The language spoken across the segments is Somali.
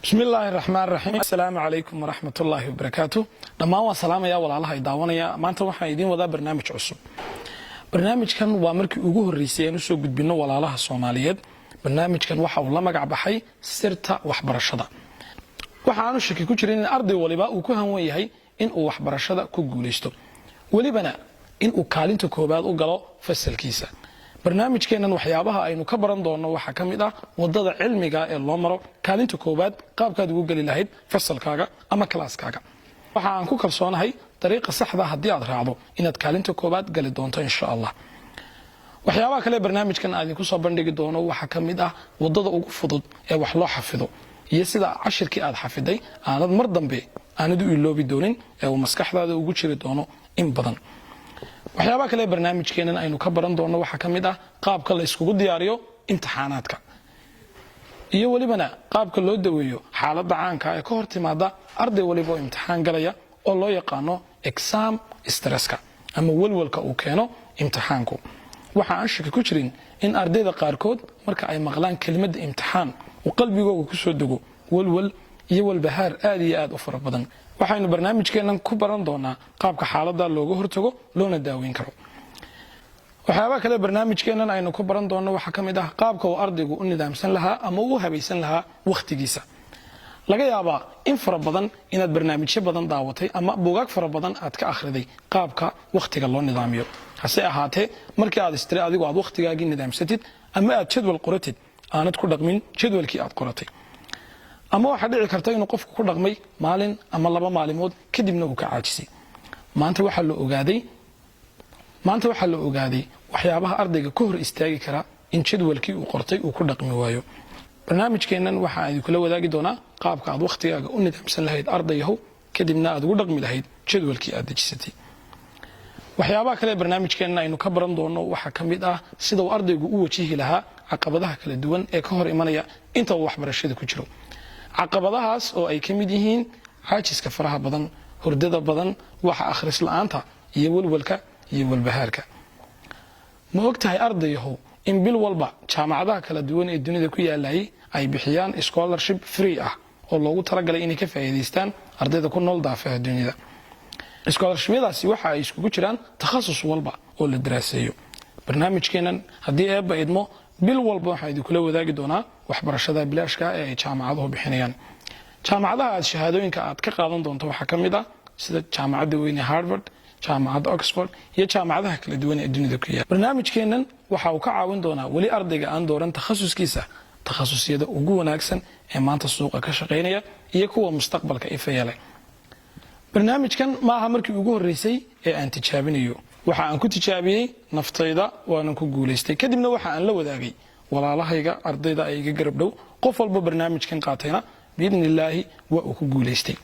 بسم الله الرحمن الرحيم السلام عليكم ورحمة الله وبركاته دمان waa salaamaya walaalaha ay daawanaya maanta waxaan idin wadaa barnaamij cusub barnaamijkan waa markii ugu horeysay aan soo gudbino walaalaha Soomaaliyeed barnaamijkan waxa uu la magac baxay sirta waxbarashada waxaanu shaki ku jirin in arday waliba uu ku hanwan yahay in uu waxbarashada ku guuleysto walibana in uu kaalinta koobaad u galo fasalkiisa barnaamijkeenan waxyaabaha aynu ka baran doono waxa kamid ah wadada cilmiga ee loo maro kaalinta koobaad qaabkaad ugu gali lahayd fasalkaaga ama klaaskaaga waxa aan ku kalsoonahay dariiqa saxda haddii aad raacdo inaad kaalinta koobaad gali doonto insha Allah waxyaabaha kale barnaamijkan aan ku soo bandhigi doono waxa kamid ah wadada ugu fudud ee wax loo xafido iyo sida cashirkii aad xafiday aanad mar dambe aanad u iloobi doonin ee uu maskaxdaada ugu jiri doono in badan waxyaabaha kale barnaamijkeenan aynu ka baran doono waxa kamid ah qaabka la iskugu diyaariyo imtixaanaadka iyo walibana qaabka loo daweeyo xaaladda caanka ee ka hortimaada arday waliba oo imtixaan galaya oo loo yaqaano exam stresska ama walwalka uu keeno imtixaanku waxa aan shaki ku jirin in ardayda qaarkood marka ay maqlaan kalimadda imtixaan uu qalbigooda ku soo dago walwal iyo walbahaar aad iyo aad u fara badan waxaynu barnaamijkeenan ku baran doonaa qaabka xaaladda looga hortago loona daaweyn karo waxyaabaha kale barnaamijkeenan aynu ku baran doono waxa kamid ah qaabka uu ardaygu u nidaamsan lahaa ama u habaysan lahaa waqtigiisa laga yaabaa in fara badan inaad barnaamijyo badan daawatay ama buugaag fara badan aad ka akhriday qaabka waqtiga loo nidaamiyo hase ahaatee markii aad istiri adigu aad waqtigaagii nidaamsatid ama aad jadwal qoratid aanad ku dhaqmin jadwalkii aad qoratay ama waxa dhici karta inuu qofku ku dhaqmay maalin ama laba maalimood kadibna uu ka caajisay maanta waxa la ogaaday waxyaabaha ardayga ka hor istaagi kara in jadwalkii uu qortay uu ku dhaqmi waayo barnaamijkeenan waxa aan kula wadaagi doonaa qaabka aad waqtigaaga u nidaamsan lahayd ardayahow kadibna aad ugu dhaqmi lahayd jadwalkii aad dejisatay waxyaabaha kale barnaamijkeenan aynu ka baran doono waxa kamid ah sida uu ardaygu u wajihi lahaa caqabadaha kala duwan ee ka hor imanaya inta uu waxbarashada ku jiro caqabadahaas oo ay kamid yihiin caajiska faraha badan hurdada badan waxa akhris la'aanta iyo walwalka iyo walbahaarka ma ogtahay ardayahow in bil walba jaamacadaha kala duwan ee dunida ku yaalay ay bixiyaan scholarship free ah oo loogu talagalay inay ka faa'iideystaan ardayda ku nool daafaha dunida scholarshipyadaasi waxa ay iskugu jiraan takhasus walba oo la daraaseeyo barnaamijkeenan haddii eebba idmo bil walba waxaan idin kula wadaagi doonaa waxbarashada bilaashka ee ay jaamacaduhu bixinayaan jaamacadaha aad shahaadooyinka aad ka qaadan doonto waxaa kamid ah sida jaamacadda weyne Harvard jaamacadda Oxford iyo jaamacadaha kala duwan ee dunida ku yaala barnaamijkeenan waxa uu ka caawin doonaa wali ardayga aan dooran takhasuskiisa takhasusyada ugu wanaagsan ee maanta suuqa ka shaqeynaya iyo kuwa mustaqbalka ifaya leh barnaamijkan ma aha markii ugu horeysay ee aan tijaabinayo waxa aan ku tijaabiyay naftayda waana ku guuleystay kadibna waxa aan la wadaagay walaalahayga ardayda ay iga garab dhow qof walba barnaamijkan qaatayna biidnillaahi waa uu ku guuleystay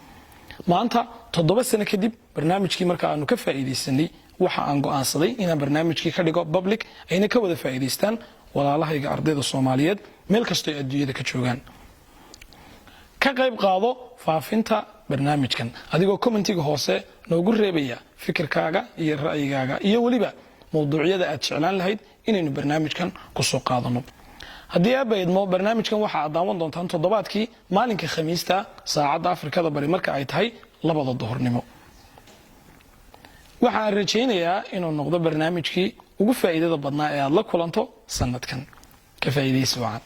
maanta 7 sano kadib barnaamijkii marka aanu ka faa'iideysanay waxa aan go'aansaday inaan barnaamijkii ka dhigo public ayna ka wada faa'iideystaan walaalahayga ardayda Soomaaliyeed meel kasta oo adduunyada ka joogaan ka qayb qaado faafinta barnaamijkan adigoo commentiga hoose noogu reebaya fikirkaaga iyo ra'yigaaga iyo waliba mowduucyada aad jeclaan lahayd inaynu barnaamijkan ku soo qaadano haddii aad baydmo barnaamijkan waxa aad daawan doontaan toddobaadkii maalinka Khamiista saacadda Afrikada bari marka ay tahay 2 duhurnimo waxaan rajaynayaa inuu noqdo barnaamijkii ugu faa'iidada badnaa ee aad la kulanto sanadkan ka faa'iideysi wacan